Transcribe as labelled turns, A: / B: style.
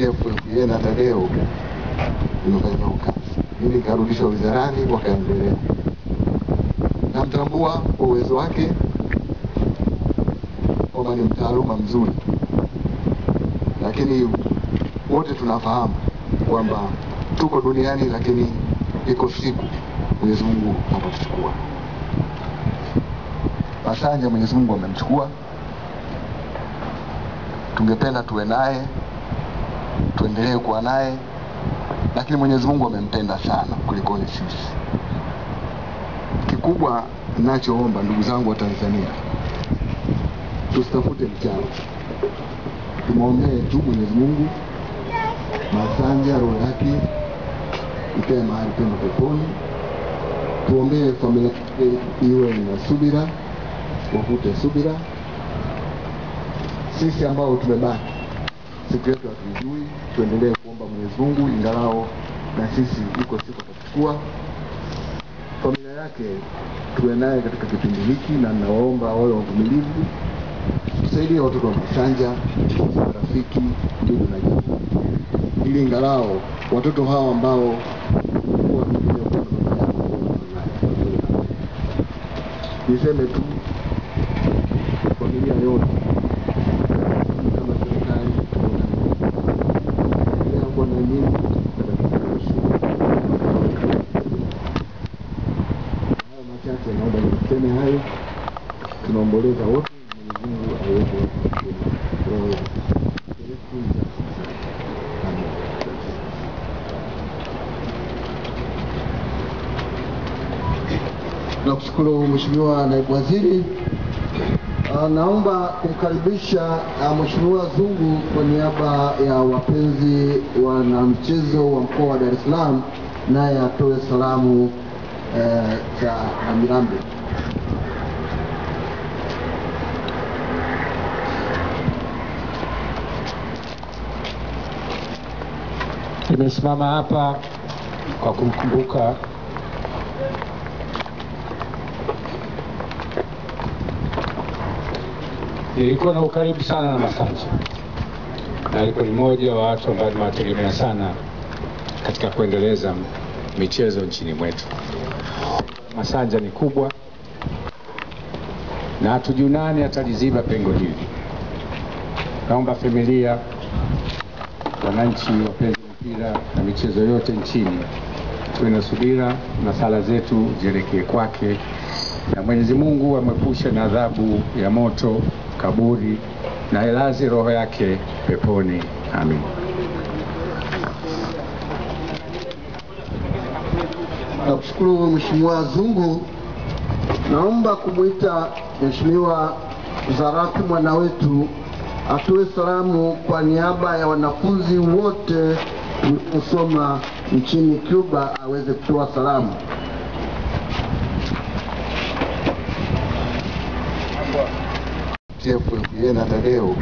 A: TFF na Tadeo imefanya kazi. Mimi nikarudishwa wizarani, wakaendelea. Namtambua kwa uwezo wake kwamba ni mtaaluma mzuri, lakini wote tunafahamu kwamba tuko duniani, lakini iko siku Mwenyezi Mungu atatuchukua. Masanja Mwenyezi Mungu amemchukua. Tungependa tuwe naye, tuendelee kuwa naye, lakini Mwenyezi Mungu amempenda sana kuliko sisi. Kikubwa ninachoomba ndugu zangu wa Tanzania, tusitafute mchawi. Tumuombee tu Mwenyezi Mungu Masanja roho yake ikae mahali pema peponi. Tuombee familia yake iwe na subira, wavute subira. Sisi ambao tumebaki, siku yetu hatujui, tuendelee kuomba Mwenyezi Mungu ingalao na sisi iko siku atachukua. Familia yake tuwe naye katika kipindi hiki, na ninawaomba wale wavumilivu, tusaidie watoto wa Masanja, rafiki, ndugu na jamaa, ili ingalao watoto hao ambao niseme tu familia yote kama serikali kwa na nyinyi hayo machache, naomba niseme hayo. Tunaomboleza wote, Mwenyezi Mungu aweze
B: Nakushukuru Mheshimiwa Naibu Waziri. Naomba kumkaribisha Mheshimiwa Zungu kwa niaba ya wapenzi wanamchezo wa mkoa wa Dar es Salaam, naye atoe salamu za rambirambi.
C: Nimesimama hapa kwa kumkumbuka nilikuwa na ukaribu sana na Masanja, na alikuwa ni mmoja wa watu ambao nimewategemea sana katika kuendeleza michezo nchini mwetu. Masanja ni kubwa na hatujui nani ataliziba pengo hili. Naomba familia, wananchi, wapenzi mpira na michezo yote nchini tuwe na subira na sala zetu zielekee kwake, na Mwenyezi Mungu amepusha na adhabu ya moto, kaburi, na ilaze roho yake peponi. Amin.
B: Nakushukuru Mheshimiwa Zungu. Naomba kumuita Mheshimiwa Zaratu mwana wetu atoe salamu kwa niaba ya wanafunzi wote waliosoma nchini Cuba, aweze kutoa salamu.
A: TFF na Tadeo